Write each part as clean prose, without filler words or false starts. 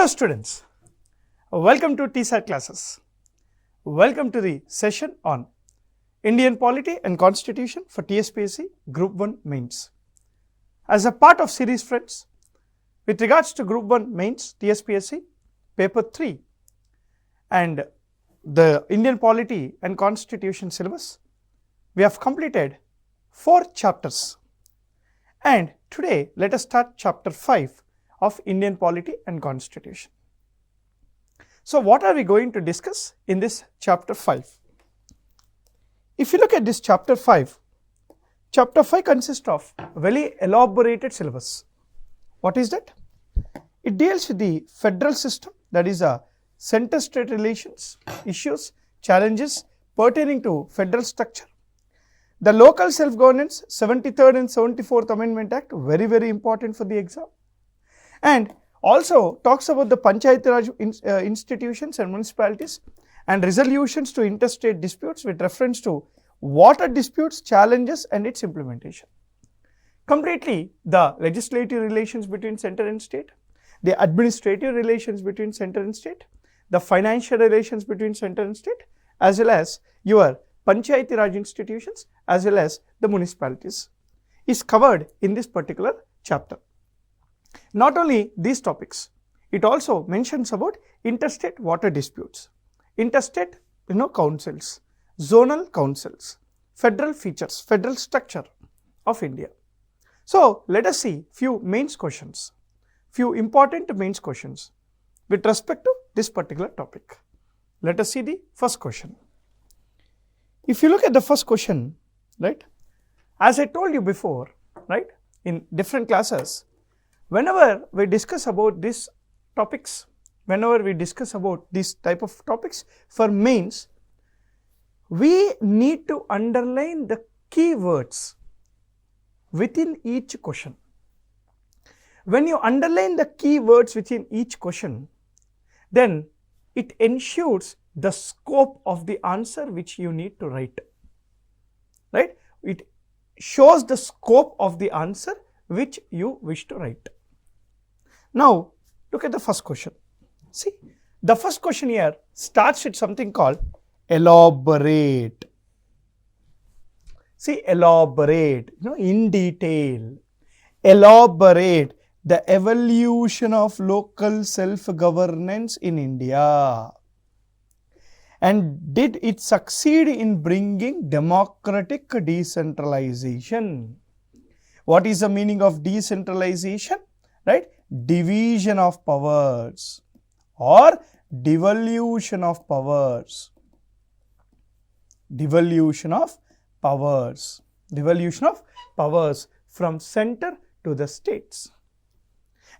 Hello students, welcome to 𝗬𝗧 classes. Welcome to the session on Indian Polity and Constitution for TSPSC Group 1 Mains. As a part of series friends, with regards to Group 1 Mains TSPSC Paper 3 and the Indian Polity and Constitution syllabus, we have completed 4 chapters. And today let us start chapter 5 of Indian Polity and Constitution. So what are we going to discuss in this chapter 5? If you look at this chapter 5 consists of very elaborated syllabus. What is that? It deals with the federal system, that is center-state relations, issues, challenges pertaining to federal structure. The local self-governance, 73rd and 74th Amendment Act, very important for the exam. And also talks about the Panchayati Raj institutions and municipalities and resolutions to interstate disputes with reference to water disputes, challenges and its implementation. Completely the legislative relations between center and state, the administrative relations between center and state, the financial relations between center and state, as well as your Panchayati Raj institutions as well as the municipalities is covered in this particular chapter. Not only these topics, it also mentions about interstate water disputes, interstate councils, zonal councils, federal features, federal structure of India. So let us see few mains questions, few important mains questions with respect to this particular topic. Let us see the first question. If you look at the first question, right, as I told you before, right, in different classes, whenever we discuss about these topics, whenever we discuss about this type of topics for mains, we need to underline the keywords within each question. When you underline the keywords within each question, then it ensures the scope of the answer which you need to write, right? It shows the scope of the answer which you wish to write. Now look at the first question. See, the first question here starts with something called elaborate. See, elaborate, in detail. Elaborate the evolution of local self-governance in India. And did it succeed in bringing democratic decentralization? What is the meaning of decentralization? Right? Division of powers or devolution of powers. Devolution of powers. Devolution of powers from center to the states.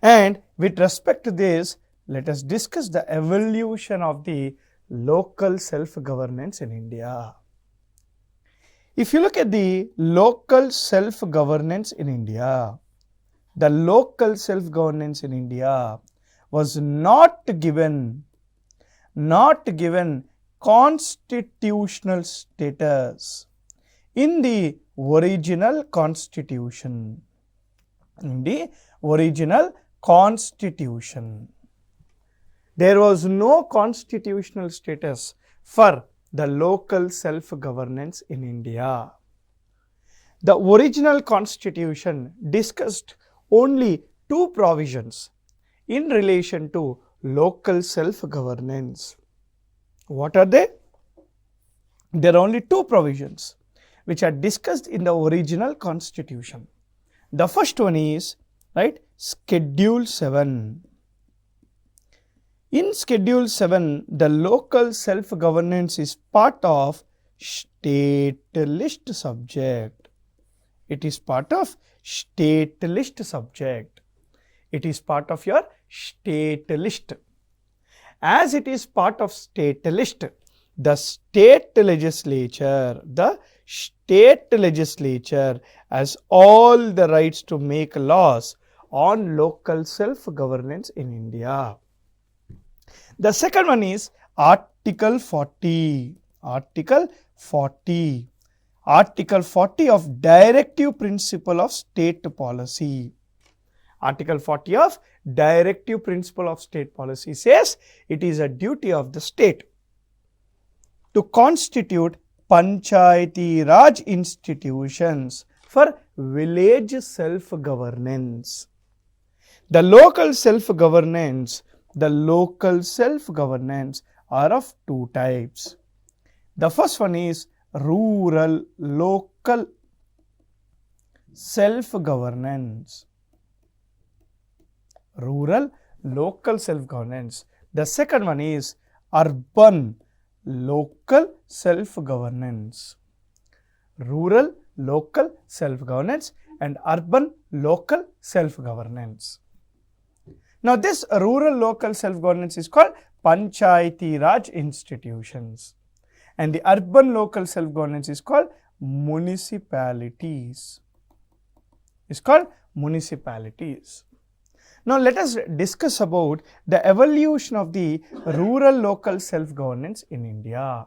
And with respect to this, let us discuss the evolution of the local self-governance in India. If you look at the local self-governance in India, the local self-governance in India was not given constitutional status in the original constitution. In the original constitution, there was no constitutional status for the local self-governance in India. The original constitution discussed only 2 provisions in relation to local self-governance. What are they? There are only 2 provisions which are discussed in the original constitution. The first one is, right, Schedule 7. In Schedule 7, the local self-governance is part of state list subject. It is part of state list subject. It is part of your state list. As it is part of state list, the state legislature has all the rights to make laws on local self-governance in India. The second one is Article 40. Article 40. Article 40 of Directive Principle of State Policy. Article 40 of directive principle of state policy says it is a duty of the state to constitute Panchayati Raj institutions for village self-governance. The local self-governance are of two types. The first one is rural local self-governance. Rural local self-governance. The second one is urban local self-governance. Rural local self-governance and urban local self-governance. Now this rural local self-governance is called Panchayati Raj institutions, and the urban local self-governance is called municipalities. Now let us discuss about the evolution of the rural local self-governance in India.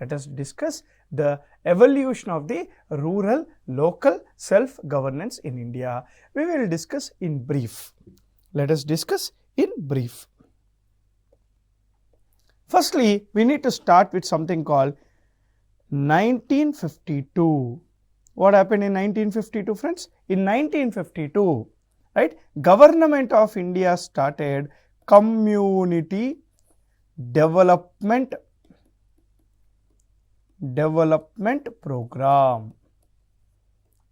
Let us discuss the evolution of the rural local self-governance in India. We will discuss in brief. Let us discuss in brief. Firstly, we need to start with something called 1952. What happened in 1952, friends? In 1952, right, Government of India started Community Development Program.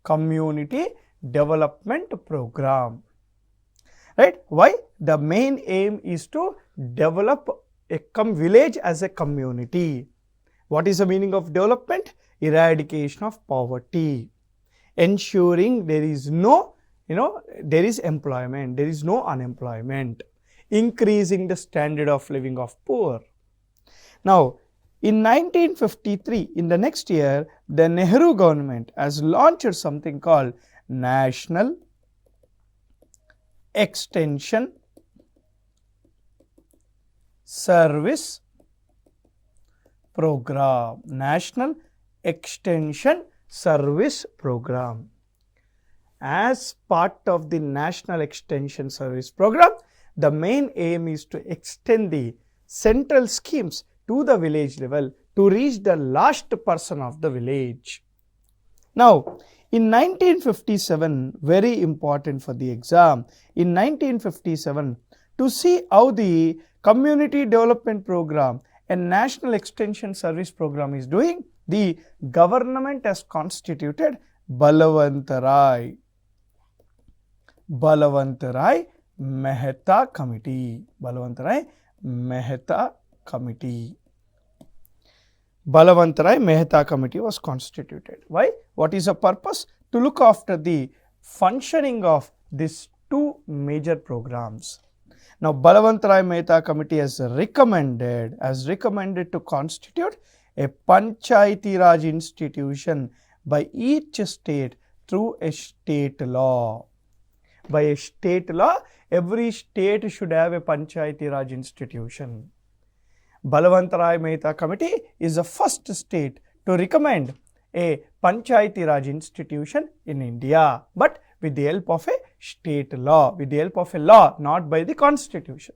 Community Development Program. Right? Why? The main aim is to develop a village as a community. What is the meaning of development? Eradication of poverty, ensuring there is no, there is employment, there is no unemployment, increasing the standard of living of poor. Now, in 1953, in the next year, the Nehru government has launched something called National Extension Service Program. National Extension Service Program. As part of the National Extension Service Program, the main aim is to extend the central schemes to the village level to reach the last person of the village. Now, in 1957, very important for the exam, in 1957, to see how the Community Development Program and National Extension Service Program is doing, the government has constituted Balwant Rai Mehta Committee. Balwant Rai Mehta Committee. Balwant Rai Mehta Committee was constituted. Why? What is the purpose? To look after the functioning of these two major programs. Now, Balwant Rai Mehta Committee has recommended to constitute a Panchayati Raj institution by each state through a state law. By a state law, every state should have a Panchayati Raj institution. Balwant Rai Mehta Committee is the first state to recommend a Panchayati Raj institution in India, but with the help of a state law, with the help of a law, not by the constitution.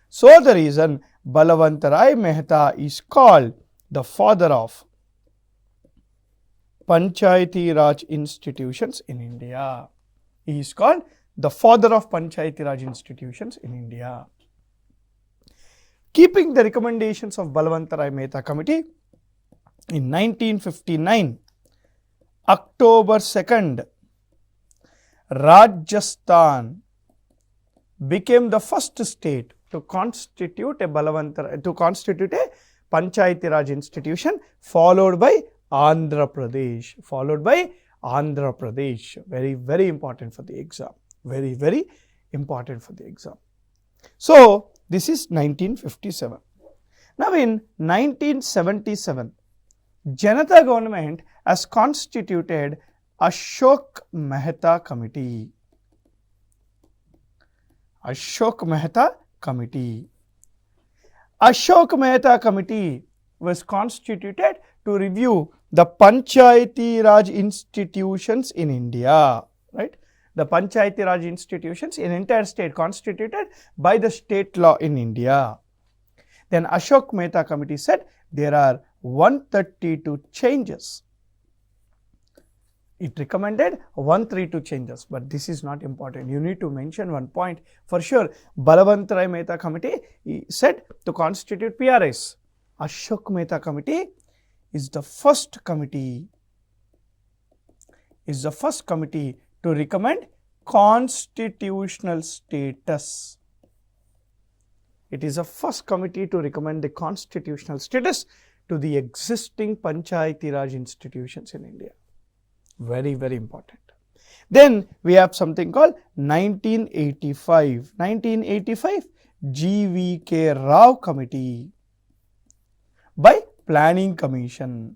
So the reason Balwant Rai Mehta is called the father of Panchayati Raj institutions in India. He is called the father of Panchayati Raj institutions in India. Keeping the recommendations of Balwant Rai Mehta Committee, in 1959, October 2nd, Rajasthan became the first state to constitute a Panchayati Raj institution, followed by Andhra Pradesh. Very, very important for the exam. Very, very important for the exam. So, this is 1957. Now, in 1977, Janata government has constituted Ashok Mehta Committee. Ashok Mehta Committee. Ashok Mehta Committee was constituted to review the Panchayati Raj institutions in India. Right? the Panchayati Raj institutions in entire state constituted by the state law in India. Then Ashok Mehta committee said there are 132 changes. It recommended 132 changes, but this is not important. You need to mention one point for sure. Balwant Rai Mehta committee said to constitute PRIs. Ashok Mehta committee is the first committee to recommend constitutional status. It is the first committee to recommend the constitutional status to the existing Panchayati Raj institutions in India. Very, very important. Then we have something called 1985 G.V.K. Rao committee by Planning Commission.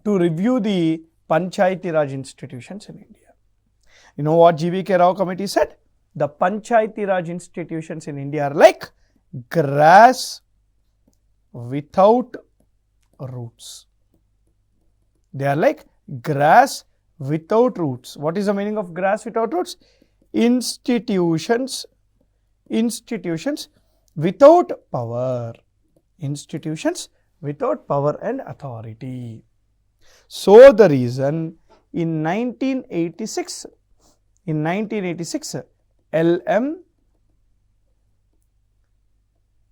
To review the Panchayati Raj institutions in India. You know what G.V.K. Rao committee said? The Panchayati Raj institutions in India are like grass without roots. They are like grass without roots. What is the meaning of grass without roots? Institutions without power. Institutions without power and authority. So the reason in 1986, L.M.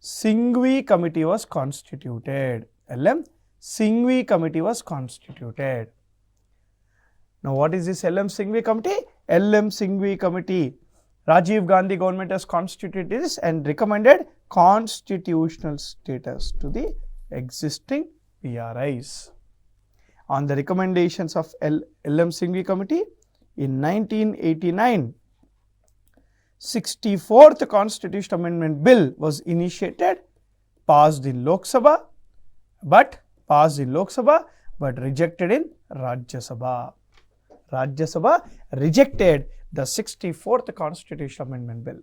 Singhvi committee was constituted. L.M. Singhvi committee was constituted. Now what is this L.M. Singhvi committee? L.M. Singhvi committee, Rajiv Gandhi government has constituted this and recommended constitutional status to the existing PRIs. On the recommendations of L.M. Singhvi committee, in 1989, 64th Constitutional Amendment Bill was initiated, passed in Lok Sabha, but rejected in Rajya Sabha. Rajya Sabha rejected the 64th Constitutional Amendment Bill.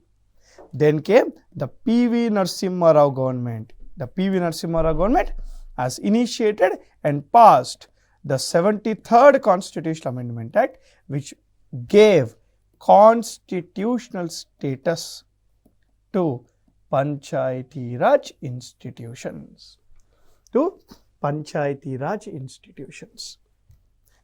Then came the P.V. Narasimha Rao government. The P.V. Narasimha Rao government has initiated and passed the 73rd Constitutional Amendment Act, which gave constitutional status to Panchayati Raj institutions.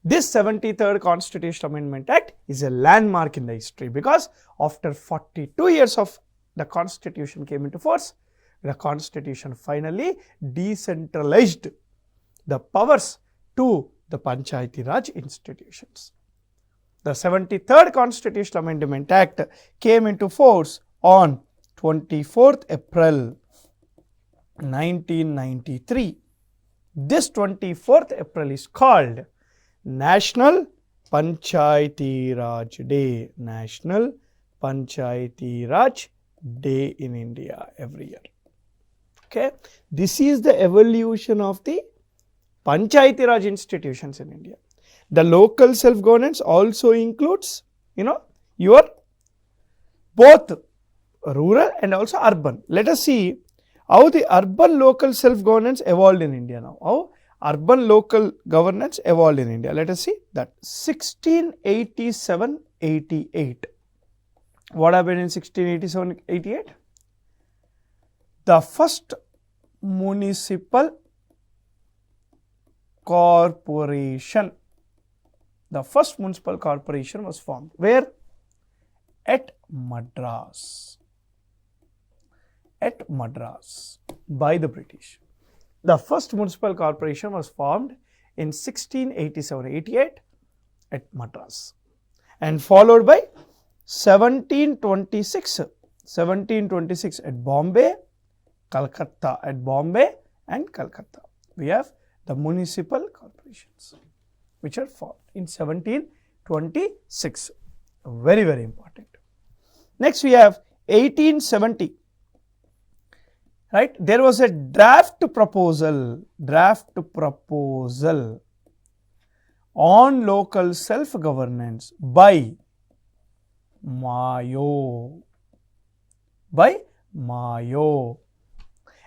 This 73rd Constitutional Amendment Act is a landmark in the history because after 42 years of the Constitution came into force, the Constitution finally decentralized the powers to the Panchayati Raj institutions. The 73rd Constitutional Amendment Act came into force on 24th April 1993. This 24th April is called National Panchayati Raj Day. National Panchayati Raj Day in India every year. Okay, this is the evolution of the Panchayati Raj institutions in India. The local self-governance also includes, your both rural and also urban. Let us see how the urban local self-governance evolved in India now. How urban local governance evolved in India. Let us see that 1687-88. What happened in 1687-88? The first municipal corporation. The first municipal corporation was formed. Where? At Madras. At Madras by the British. The first municipal corporation was formed in 1687-88 at Madras and followed by 1726 at Bombay, Calcutta. At Bombay and Calcutta, we have the municipal corporations which are formed in 1726. Very, very important. Next we have 1870. Right? There was a draft proposal on local self-governance by Mayo.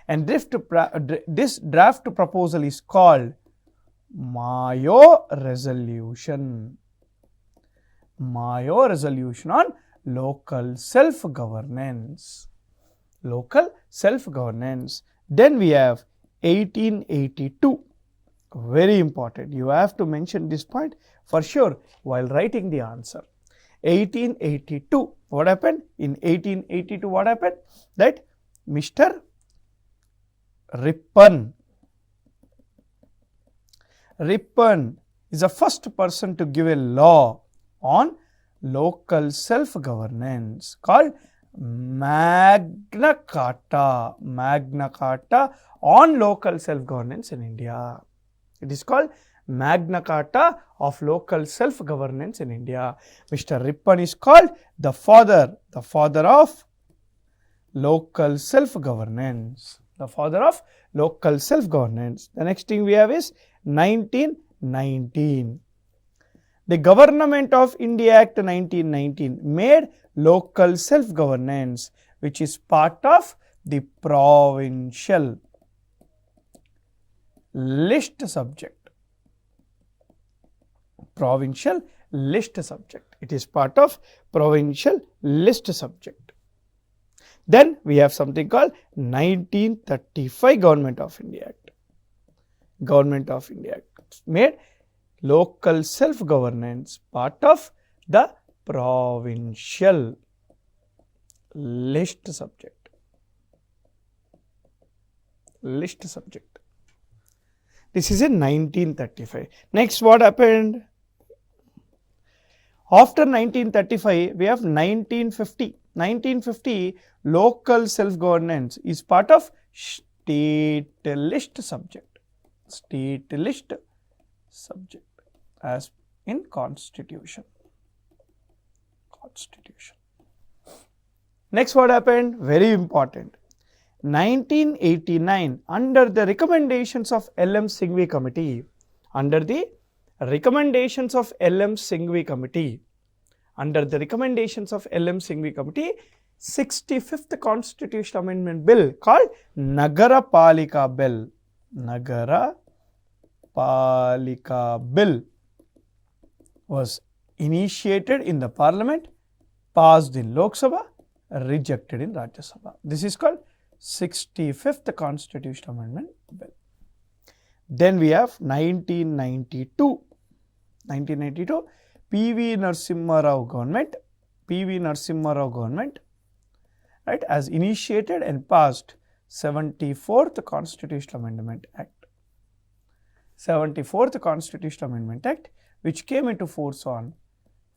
And this draft proposal is called Mayo resolution. Mayo resolution on local self-governance. Local self-governance. Then we have 1882. Very important. You have to mention this point for sure while writing the answer. 1882. What happened? In 1882, what happened? That Mr. Ripon is the first person to give a law on local self-governance called Magna Carta. Magna Carta on local self-governance in India. It is called Magna Carta of local self-governance in India. Mr. Ripon is called the father of local self-governance. The father of local self-governance. The next thing we have is 1919. The Government of India Act 1919 made local self-governance, which is part of the provincial list subject. Provincial list subject. It is part of provincial list subject. Then we have something called 1935 Government of India Act. Government of India Act made local self-governance part of the provincial list subject. List subject. This is in 1935. Next, what happened? After 1935, we have 1950. 1950, local self-governance is part of state list subject. State list subject as in Constitution. Constitution. Next, what happened? Very important. 1989, under the recommendations of 𝗪𝒛𝒃𝒃 Committee, under the recommendations of 𝗪𝒛𝒃𝒃 Committee, under the recommendations of 𝗪𝒛𝒃𝒃 Committee, 65th Constitutional Amendment Bill called Nagarapalika Bill. Nagarapalika Bill was initiated in the Parliament, passed in Lok Sabha, rejected in Rajya Sabha. This is called 65th Constitutional Amendment Bill. Then we have 1992. 1992, P.V. Narasimha Rao government, right, as initiated and passed 74th Constitutional Amendment Act. 74th Constitutional Amendment Act, which came into force on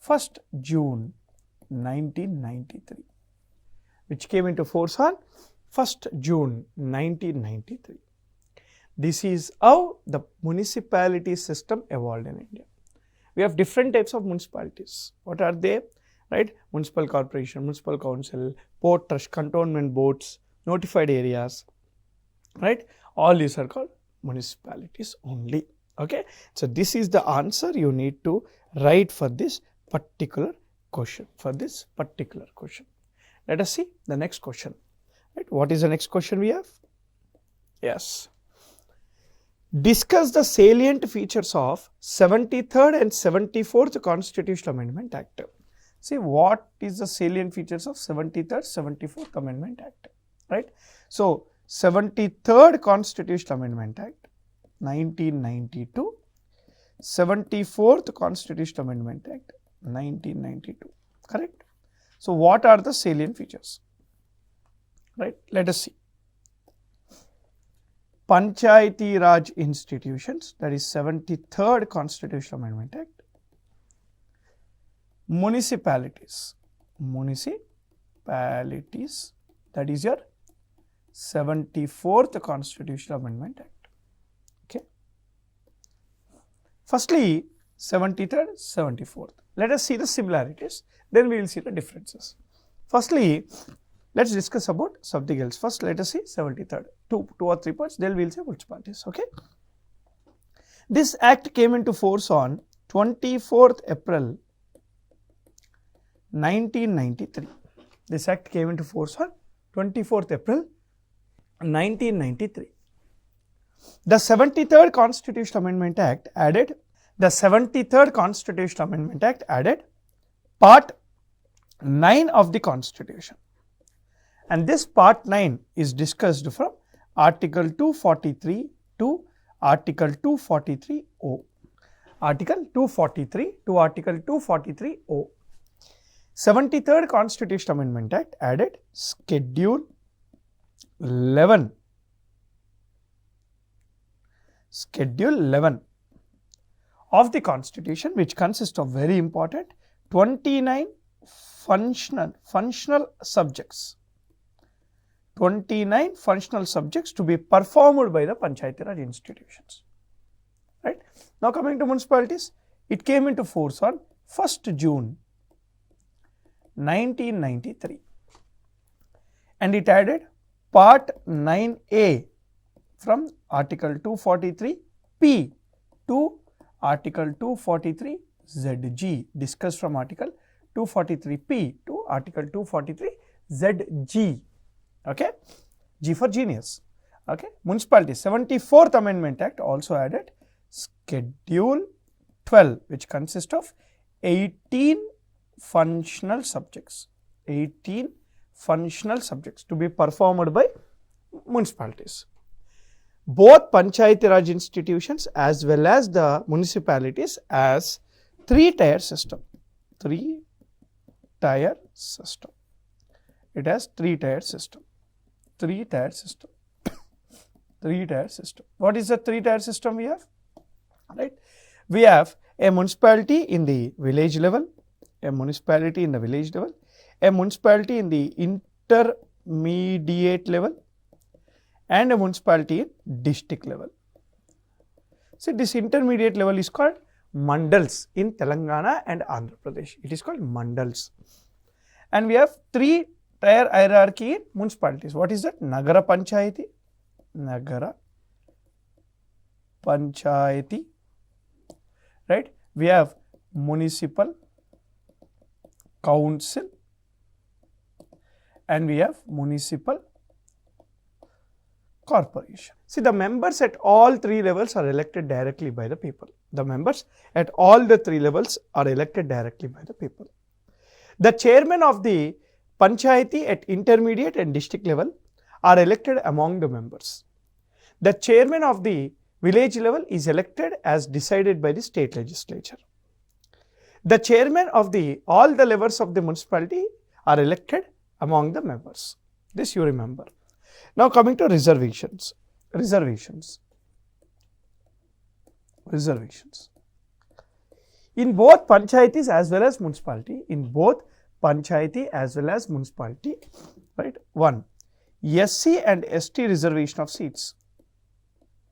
1st June 1993. Which came into force on 1st June 1993. This is how the municipality system evolved in India. We have different types of municipalities. What are they? Right? Municipal corporation, municipal council, port trust, cantonment boards, notified areas. Right? All these are called municipalities only. Okay? So this is the answer you need to write for this particular question. Let us see the next question. Right? What is the next question we have? Yes. Discuss the salient features of 73rd and 74th Constitutional Amendment Act. See, what is the salient features of 73rd, 74th Amendment Act, right? So, 73rd Constitutional Amendment Act, 1992, 74th Constitutional Amendment Act, 1992, correct? So, what are the salient features, right? Let us see. Panchayati Raj institutions, that is 73rd Constitutional Amendment Act. Municipalities, that is your 74th Constitutional Amendment Act. Okay. Firstly, 73rd, 74th. Let us see the similarities, then we will see the differences. Firstly, let's discuss about something else. First, let us see 73rd. Two or three points, then we will say municipalities. Okay. This act came into force on 24th April 1993. This act came into force on 24th April 1993. The 73rd Constitutional Amendment Act added Part 9 of the Constitution, and this Part 9 is discussed from Article 243 to Article 243O. Article 243 to Article 243O. 73rd Constitutional Amendment Act added Schedule 11. Schedule 11 of the Constitution, which consists of very important 29 functional subjects. 29 functional subjects to be performed by the Panchayati Raj institutions. Right? Now coming to municipalities, it came into force on 1st June 1993, and it added Part 9A from Article 243P to Article 243ZG, discussed from Article 243P to Article 243ZG. Okay, G for genius. Okay, municipalities. 74th Amendment Act also added Schedule 12, which consists of 18 functional subjects. 18 functional subjects to be performed by municipalities. Both Panchayati Raj institutions as well as the municipalities as 3-tier system. 3-tier system. It has 3-tier system. 3-tier system. 3-tier system. What is the 3-tier system we have? Right? We have a municipality in the village level, a municipality in the village level, a municipality in the intermediate level, and a municipality in district level. See, this intermediate level is called mandals in Telangana and Andhra Pradesh. It is called mandals. And we have 3-tier hierarchy in municipalities. What is that? Nagara Panchayati, Nagara Panchayati, right? We have municipal council, and we have municipal corporation. See, the members at all 3 levels are elected directly by the people. The members at all the 3 levels are elected directly by the people. The chairman of the Panchayati at intermediate and district level are elected among the members. The chairman of the village level is elected as decided by the state legislature. The chairman of all the levels of the municipality are elected among the members. This you remember. Now coming to reservations. In both panchayatis as well as municipality, right? 1. SC and ST reservation of seats.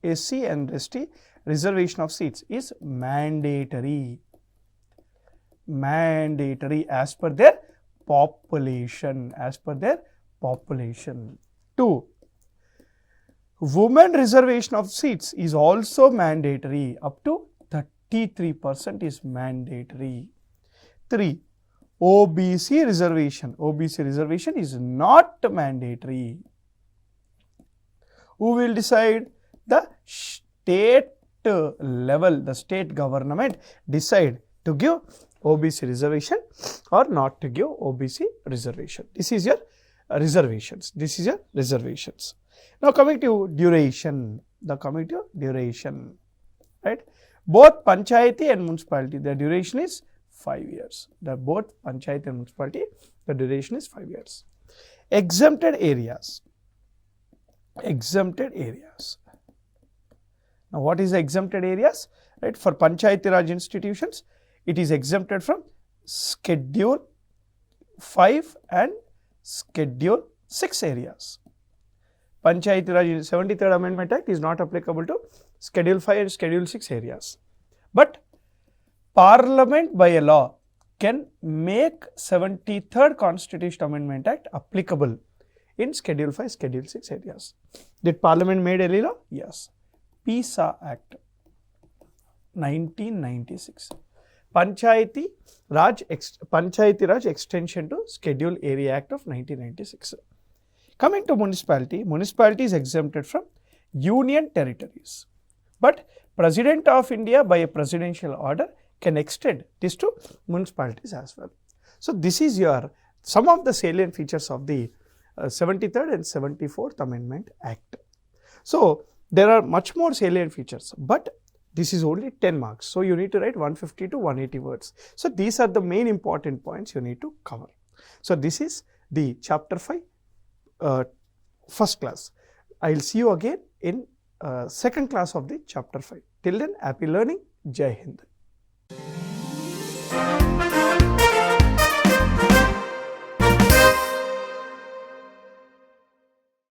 SC and ST reservation of seats is mandatory. Mandatory as per their population. 2. Women reservation of seats is also mandatory. Up to 33% is mandatory. 3. OBC reservation. OBC reservation is not mandatory. Who will decide? The state level, the state government decide to give OBC reservation or not to give OBC reservation. This is your reservations. Now coming to duration. Right? Both panchayati and municipality, the duration is 5 years. Both panchayati and municipality, the duration is 5 years. Exempted areas. Now what is the exempted areas? Right? For Panchayati Raj institutions, it is exempted from Schedule 5 and Schedule 6 areas. Panchayati Raj 73rd Amendment Act is not applicable to Schedule 5 and Schedule 6 areas. But Parliament by a law can make 73rd Constitutional Amendment Act applicable in Schedule 5, Schedule 6 areas. Did Parliament made any law? Yes. PISA Act 1996. Panchayati Raj extension to Schedule Area Act of 1996. Coming to municipality, municipality is exempted from union territories. But President of India by a presidential order can extend this to municipalities as well. So this is your some of the salient features of the 73rd and 74th Amendment Act. So there are much more salient features, but this is only 10 marks. So you need to write 150 to 180 words. So these are the main important points you need to cover. So this is the chapter 5 first class. I will see you again in second class of the chapter 5. Till then, happy learning. Jai Hind.